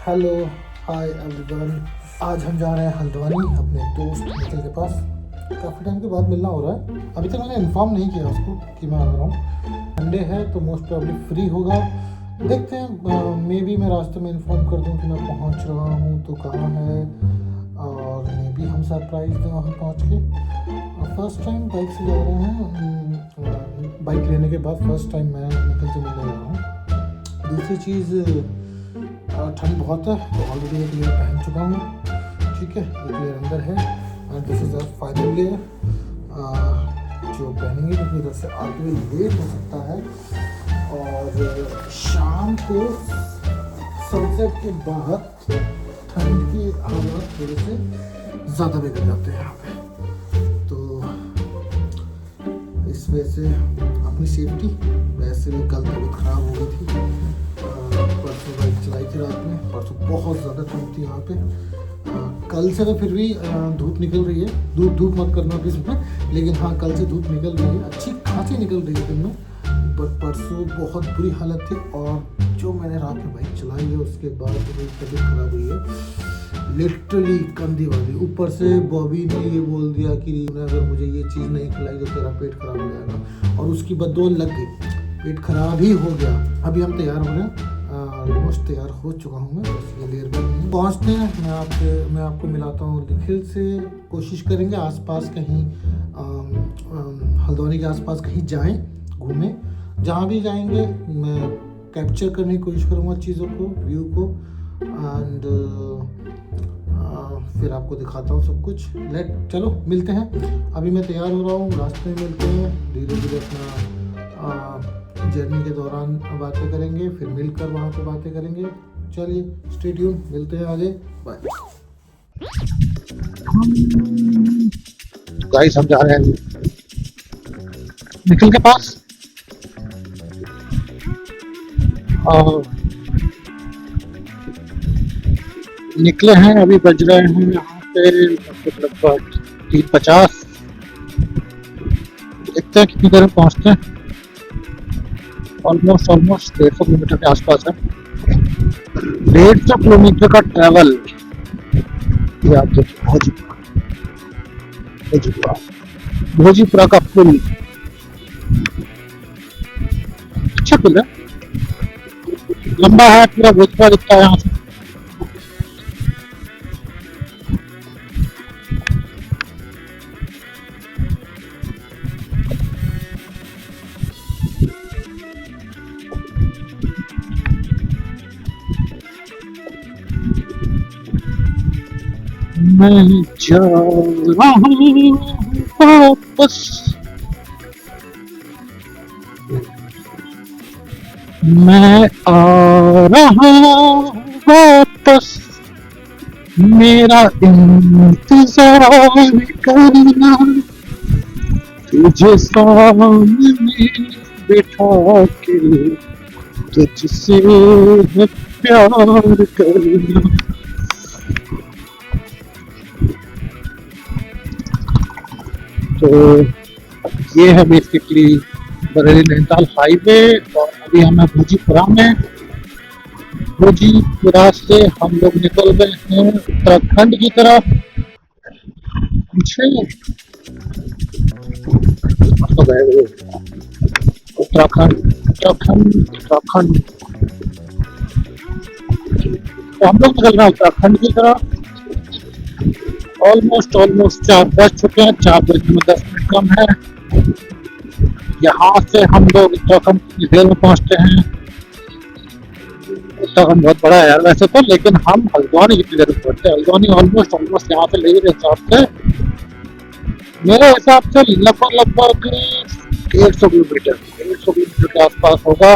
Hello, hi everyone. आज हम जा रहे हैं हल्द्वानी अपने दोस्त निखिल के पास। काफ़ी टाइम के बाद मिलना हो रहा है। अभी तक मैंने इन्फॉर्म नहीं किया उसको कि मैं आ रहा हूँ। संडे है तो मोस्ट प्रॉब्ली फ्री होगा। देखते हैं, मे बी मैं रास्ते में इन्फॉर्म कर दूँ कि मैं पहुँच रहा हूँ तो कहाँ है, और मे बी हम सरप्राइज दें वहाँ पहुँच के। फर्स्ट टाइम बाइक से जा रहे हैं। बाइक लेने के बाद फर्स्ट टाइम मैं निखिल से मिलने जा रहा हूँ। दूसरी चीज़, ठंड बहुत है तो ऑलरेडी एक लेयर पहन चुका हूँ। ठीक है, एक लेयर अंदर है and this is a final layer जो पहनेंगे, क्योंकि इधर से आगे लेट हो सकता है। और शाम को सनसेट के बाद ठंड के हालात थोड़े से ज़्यादा बिगड़ जाते हैं यहाँ पे, तो इस वजह से अपनी सेफ्टी। वैसे भी कल तबीयत ख़राब हो गई थी, परसों बाइक चलाई थी रात में। परसों बहुत ज़्यादा ठंड थी यहाँ पे। कल से तो फिर भी धूप निकल रही है। धूप मत करना प्लीज़ में, लेकिन हाँ कल से धूप निकल रही है, अच्छी खासी निकल रही है दिन में। बट परसों बहुत बुरी हालत थी, और जो मैंने रात में बाइक चलाई है उसके बाद जो मेरी तबीयत ख़राब हुई है लिटरली कंधी वाली। ऊपर से बॉबी ने ये बोल दिया कि अगर मुझे ये चीज़ नहीं खिलाई तो तेरा पेट खराब हो जाएगा, और उसकी बददुआ लग गई, पेट खराब ही हो गया। अभी हम तैयार हो रहे हैं, ऑलमोस्ट तैयार हो चुका हूँ मैं, बस ये लेयर में पहुँचते हैं। मैं आपको मिलाता हूँ निखिल से। कोशिश करेंगे आसपास कहीं, हल्द्वानी के आसपास कहीं जाएं, घूमें। जहाँ भी जाएंगे मैं कैप्चर करने की कोशिश करूँगा चीज़ों को, व्यू को, एंड फिर आपको दिखाता हूँ सब कुछ। चलो मिलते हैं। अभी मैं तैयार हो रहा हूँ, रास्ते में मिलते हैं। धीरे धीरे अपना जर्नी के दौरान बातें करेंगे, फिर मिलकर वहाँ पे बातें करेंगे। चलिए स्टे ट्यून, मिलते हैं आगे, बाय। गाइस हम जा रहे हैं निखिल के पास, और निकले हैं। अभी बज रहे हैं यहाँ पे लगभग 3:50। देखते हैं कितनी देर में पहुँचते हैं। ऑलमोस्ट 150 किलोमीटर के आसपास है। 150 किलोमीटर का ट्रैवल। ये आप देखिए भोजीपुरा का पुल। अच्छा पुल है, लंबा है, पूरा भोजपुरा दिखता है यहाँ से। मैं जा रहा हूँ वापस, मैं आ रहा हूँ वापस, मेरा इंतजार करना, तुझे सामने बिठा के तुझसे है प्यार करना। तो ये है बेसिकली बरेली नैनीताल हाईवे, और अभी हम हैं भोजीपुरा में। भोजीपुरा से हम लोग निकल गए हैं उत्तराखंड की तरफ। पीछे तो गए हुए उत्तराखंड। तो हम लोग निकल रहे हैं उत्तराखंड की तरफ। ऑलमोस्ट 4 बज चुके हैं। 4 बजने में 10 मिनट कम है। यहाँ से हम लोग उत्तराखंड की देर में पहुँचते हैं। उत्तराखंड बहुत बड़ा है यार वैसे तो, लेकिन हम हल्द्वानी कितनी देर में पहुँचते हैं। हल्द्वानी ऑलमोस्ट यहाँ से ले मेरे हिसाब से लगभग 150 किलोमीटर के आसपास होगा।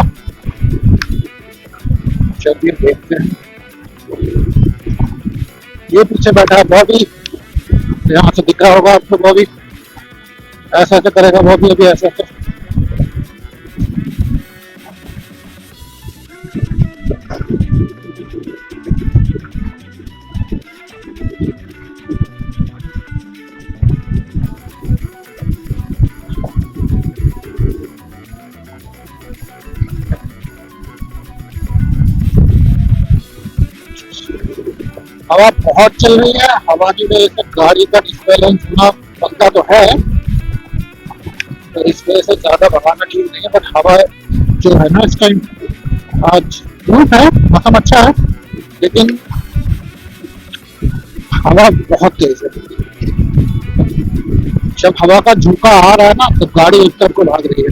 चलिए देखते हैं। ये पीछे बैठा है बॉबी, यहाँ से दिख रहा होगा आपको। बॉबी ऐसा करेगा, बॉबी अभी ऐसा। हवा बहुत चल रही है। हवा की वजह से गाड़ी का डिसबैलेंस होना बनता तो है, तो इस वजह से ज्यादा भगाना ठीक नहीं है। बट हवा जो है ना इस टाइम, आज धूप है, मौसम अच्छा है, लेकिन हवा बहुत तेज है। जब हवा का झोंका आ रहा है ना तो गाड़ी एक तरफ को भाग रही है,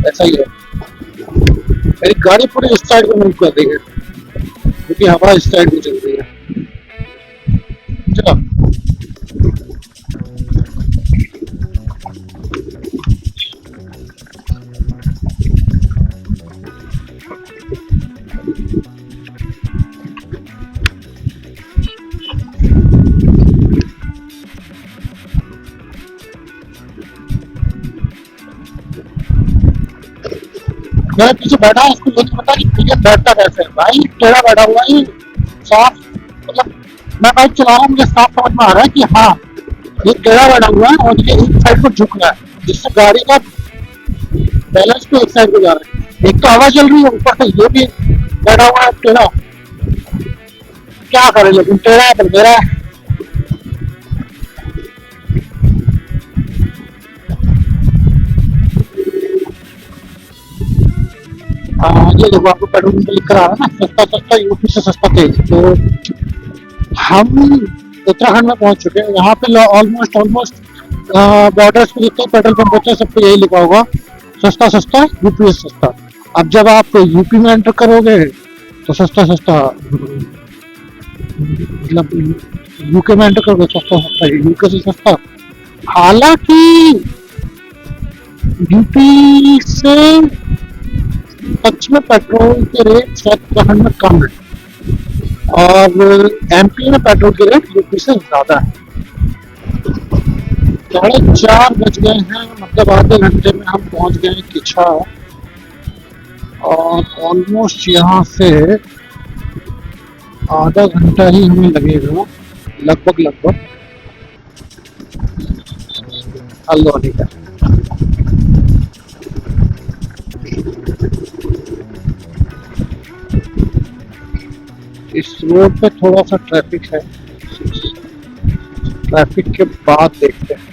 ऐसा ही है। मेरी गाड़ी पूरी इस साइड को मूव कर रही है क्योंकि हवा इस साइड को चल रही है। चलो मेरे पीछे बैठा है, इसको ये नहीं पता कि ये बैठता कैसे है। भाई टेढ़ा बैठा हुआ है, साफ, मतलब मैं बाइक चला रहा हूँ, मुझे साफ समझ में आ रहा है कि हाँ ये टेढ़ा बैठा हुआ है और ये एक साइड को झुक रहा है, जिससे गाड़ी का बैलेंस को एक साइड को जा रहा है। एक तो हवा चल रही है, ऊपर से ये भी बैठा हुआ है टेढ़ा। क्या करे, लेकिन टेढ़ा है, बलगेरा है। ये देखो आपको पेट्रोल पंप लिख रहा है ना, सस्ता सस्ता यूपी से सस्ता तेल। तो हम उत्तराखंड में पहुंच चुके हैं। यहाँ पे ऑलमोस्ट बॉर्डर्स पे जितने पेट्रोल पंप होते हैं सब पे यही लिखा होगा, सस्ता सस्ता यूपी से सस्ता। अब जब आप यूपी में एंटर करोगे तो सस्ता सस्ता, मतलब यूके में एंटर करोगे सस्ता सस्ता यूके से सस्ता। हालांकि यूपी से सच में पेट्रोल के रेट शायद उत्तराखंड में कम है और एमपी में पेट्रोल के रेट यूपी से ज्यादा है। 4:30 बज गए हैं, मतलब आधे घंटे में हम पहुंच गए किच्छा और ऑलमोस्ट यहाँ से आधा घंटा ही हमें लगेगा लगभग हल्द्वानी का। इस रोड पे थोड़ा सा ट्रैफिक है, ट्रैफिक के बाद देखते हैं।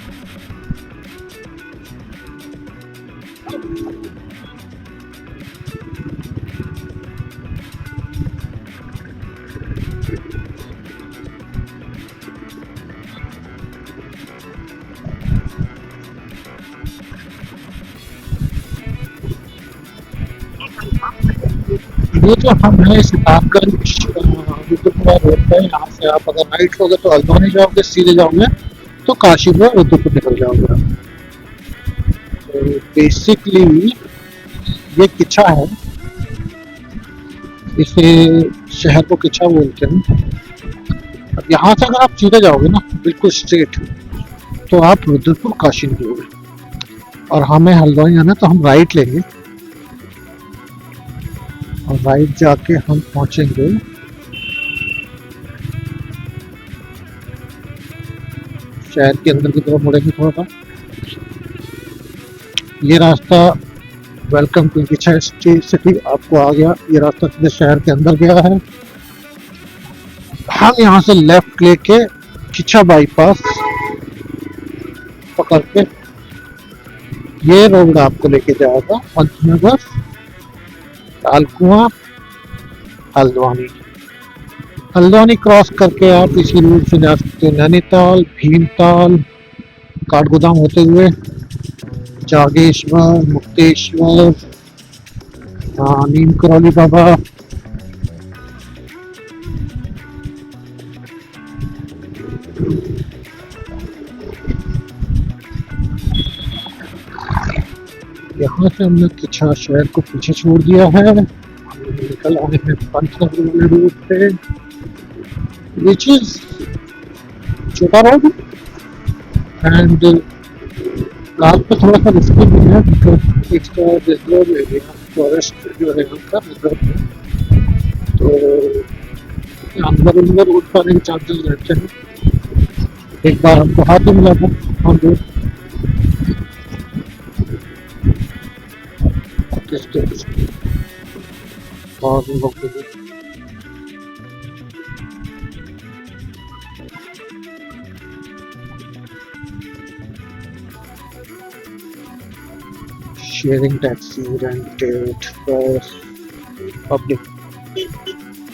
ये जो हम है सितारगंज रुद्रपुरा रोड पे, यहाँ से आप अगर राइट होगे तो हल्द्वानी जाओगे, सीधे जाओगे तो काशीपुर रुद्रपुर निकल जाओगे। तो बेसिकली ये किच्छा है, इसे शहर को किच्छा बोलते हैं। अब यहाँ से अगर आप सीधे जाओगे ना बिल्कुल स्ट्रेट, तो आप रुद्रपुर काशी निकलोगे। और हमें हल्द्वानी जाना तो हम राइट लेंगे और राइट जाके हम पहुंचेंगे शहर के अंदर की तरफ, मुड़ेंगे थोड़ा सा। ये रास्ता वेलकम टू किच्छा सिटी आपको आ गया, ये रास्ता सीधे शहर के अंदर गया है। हम यहाँ से लेफ्ट लेके किच्छा बाईपास पकड़ के ये रोड आपको लेके जाएगा पंचनगर, तालकुआं, हल्द्वानी। हल्द्वानी क्रॉस करके आप इसी रूट से जा सकते हो नैनीताल, भीमताल, काठगोदाम होते हुए जागेश्वर, मुक्तेश्वर, नीम करौली बाबा। यहाँ से हमने किच्छा शहर को पीछे छोड़ दिया है, निकल आए हैं पंचनगर वाले रूट पे, विच इज छोटा रोड एंड रात पे थोड़ा सा रिस्की भी है because extra reserve area forest जो है उनका रिजर्व है, तो अंदर रोड पर चांसेस रहते हैं। एक बार हमको हाथ ही मिला था, हम लोग और लोगों के लिए। शेयरिंग टैक्सी, रेंटेड बस, पब्लिक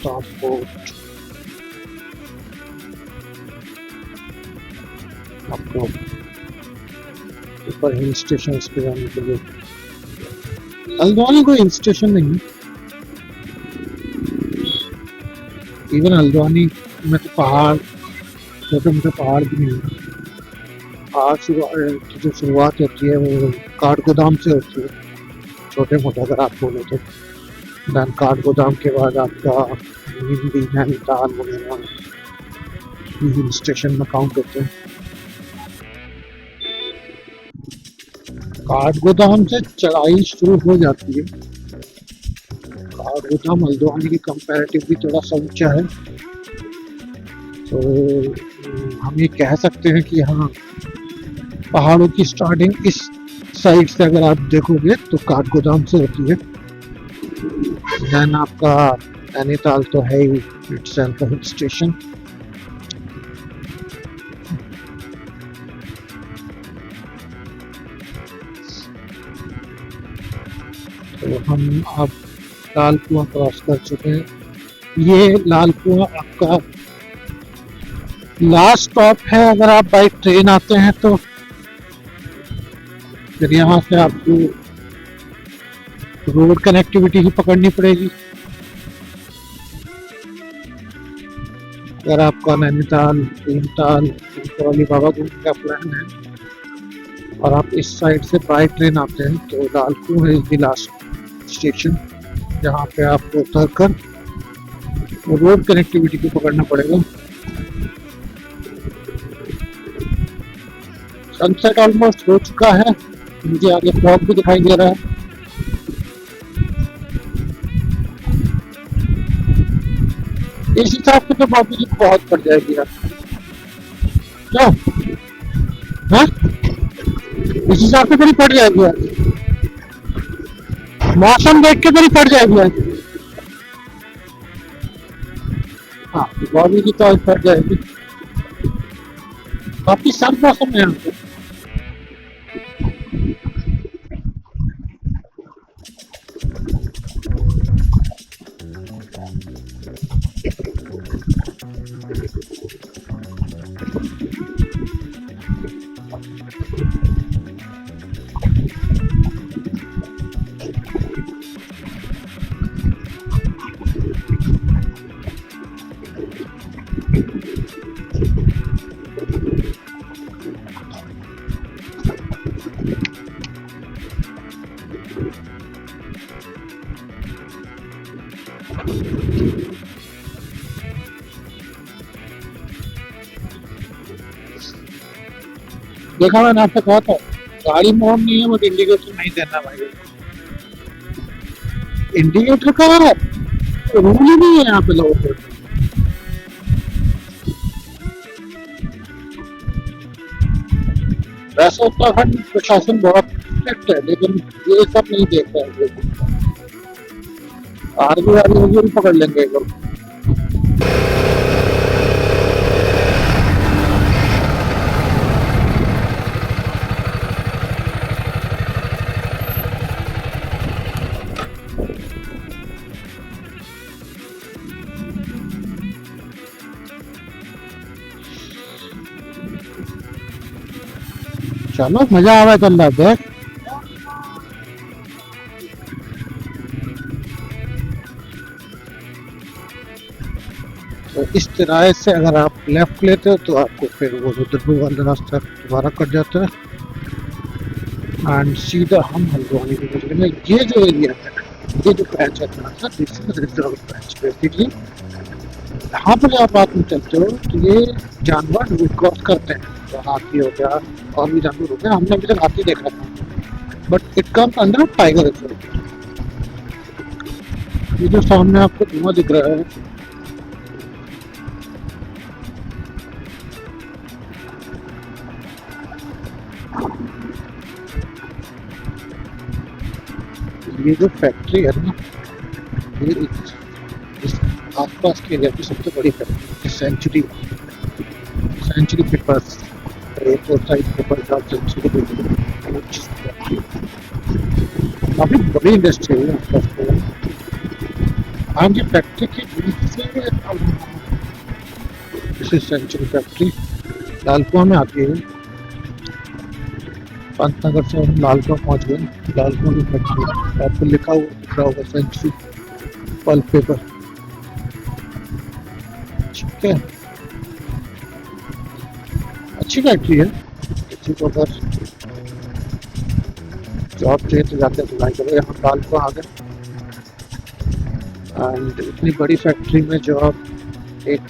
ट्रांसपोर्ट, आपको ऊपर हिल स्टेशन पे जाने के लिए। हल्द्वानी कोई हिल स्टेशन नहीं है, इवन हल्द्वानी में तो पहाड़, छोटे मोटे पहाड़ भी नहीं है। पहाड़ की जो शुरुआत होती है वो काठगोदाम से होती है, छोटे मोटे अगर आप बोले तो। दैन काठगोदाम के बाद आपका नीमली, नैनीताल वगैरह हिल स्टेशन में काउंट होते हैं। काठगोदाम से चढ़ाई शुरू हो जाती है। काठगोदाम हल्द्वानी की कंपैरेटिवली थोड़ा सा ऊंचा है, तो हम ये कह सकते हैं कि हाँ, पहाड़ों की स्टार्टिंग इस साइड से अगर आप देखोगे तो काठगोदाम से होती है। देन आपका नैनीताल तो है ही इटसेल्फ हिल स्टेशन। तो हम अब लाल कुआं क्रॉस कर चुके हैं। ये लाल कुआं आपका लास्ट स्टॉप है अगर आप बाई ट्रेन आते हैं तो। फिर यहाँ से आपको रोड कनेक्टिविटी ही पकड़नी पड़ेगी। अगर आपका नैनीताल, भीमताल, चिंचोली, बाबा घूमने का प्लान है और आप इस साइड से बाय ट्रेन आते हैं तो लाल कुआं इज द लास्ट स्टेशन, जहाँ पे आपको उतर कर रोड कनेक्टिविटी को पकड़ना पड़ेगा। सनसेट ऑलमोस्ट हो चुका है, मुझे आगे फॉग भी दिखाई दे रहा है। इस हिसाब से तो बॉबी जी बहुत पड़ जाएगी यार, क्या? हाँ, इस हिसाब से तो नहीं पड़ जाएगी यार, मौसम देख के तो नहीं पड़ जाएगी यार। हाँ, बॉबी जी तो आज पड़ जाएगी, काफी सर्द मौसम है यहाँ पे। देखा मैंने आपसे कहा था गाड़ी मोड़ नहीं है, बट इंडिकेटर नहीं देना भाई। इंडिकेटर का रूल ही नहीं है यहाँ पे लोगों को। वैसे उत्तराखंड प्रशासन बहुत स्ट्रिक्ट है, लेकिन ये सब नहीं देख रहा है। आर्मी वाली होगी भी पकड़ लेंगे एक बार। चलो मजा आ रहा है, चल रहा है देख। तो इस तरह से अगर आप लेफ्ट लेते हो तो आपको फिर वो रुद्रपुर वाला रास्ता दोबारा कट जाता है एंड सीधा हम हल्द्वानी की निकले में। ये जो एरिया है, ये जो पैच है थोड़ा सा, this is reserve patch basically. यहाँ पर जब आप चलते हो तो ये जानवर क्रॉस करते हैं, तो हाथी हो गया और भी जानवर हो गया। हमने अभी तक हाथी देखा था, but it comes under tiger reserve. ये जो सामने आपको धुआं दिख रहा है, ये जो फैक्ट्री है ना, ये इस आसपास के एरिया की सबसे बड़ी factory century century papers airport side paper job century काफी बड़ी इंडस्ट्री है आसपास के। हाँ जी फैक्ट्री के बीच से सेंचुरी फैक्ट्री लालकुआं में आती है। पंतनगर से हम लालकुआं पहुंच गए। लालकुआं की फैक्ट्री आपको लिखा हुआ दिख रहा होगा सेंचुरी पल्प पेपर। ठीक है, अच्छी फैक्ट्री है। किसी को अगर जॉब चाहिए तो जाते हैं अप्लाई करो। यहाँ लालकुआं आ गए एंड इतनी बड़ी फैक्ट्री में जॉब एक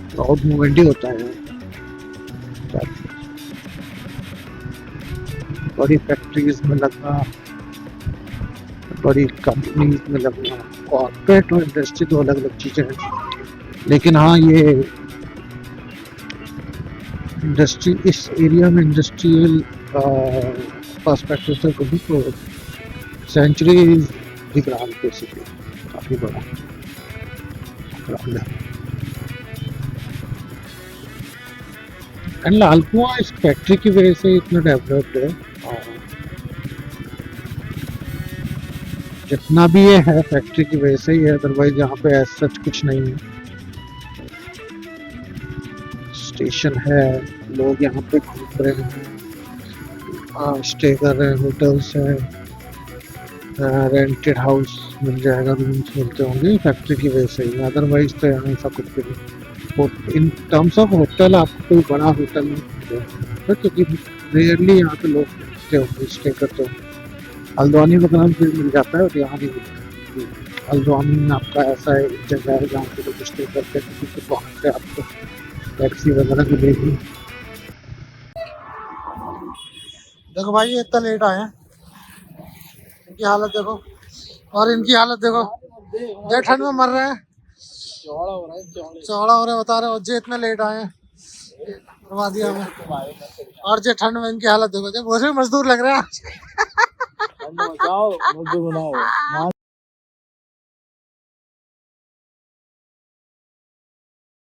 प्राउड मूवमेंट ही होता है। बड़ी फैक्ट्रीज में लगना, बड़ी कंपनीज में लगना, कॉर्पोरेट और इंडस्ट्री दो अलग अलग चीजें हैं। लेकिन हाँ ये इंडस्ट्री इस एरिया में इंडस्ट्रियल पर्सपेक्टिव से कभी तो सेंचुरी दिख रहा है बेसिकली काफी बड़ा ग्राउंड है। एंड लालकुआं इस फैक्ट्री की वजह से इतना डेवलप्ड है। और जितना भी ये है फैक्ट्री की वजह से ही है, अदरवाइज यहाँ पे ऐसा सच कुछ नहीं है। स्टेशन है, लोग यहाँ पे घूम रहे हैं, स्टे कर रहे हैं, होटल्स हैं, रेंटेड हाउस मिल जाएगा, रूम्स मिलते होंगे फैक्ट्री की वजह से ही। अदरवाइज तो यहाँ ऐसा कुछ भी नहीं। इन टर्म्स ऑफ होटल आपको कोई बड़ा होटल नहीं मिलेगा क्योंकि रेयरली यहाँ पे लोग रुकते होंगे, स्टे करते होंगे। हल्द्वानी वगैरह में फिर मिल जाता है और यहाँ नहीं मिलता। हल्द्वानी में आपका ऐसा एक जगह है जहाँ पे लोग स्टे करते हैं, किसी के पहुँच से आपको टैक्सी वगैरह मिलेगी। देखो भाई ये इतना लेट आए हैं, इनकी हालत देखो और इनकी हालत देखो, ये ठंड में मर रहे हैं, चौड़ा हो रहा है बता रहे हो। जे इतने लेट आए हैं, करवा दिया हमें। और जे ठंड में इनकी हालत देखो, जो मजदूर लग रहे हैं।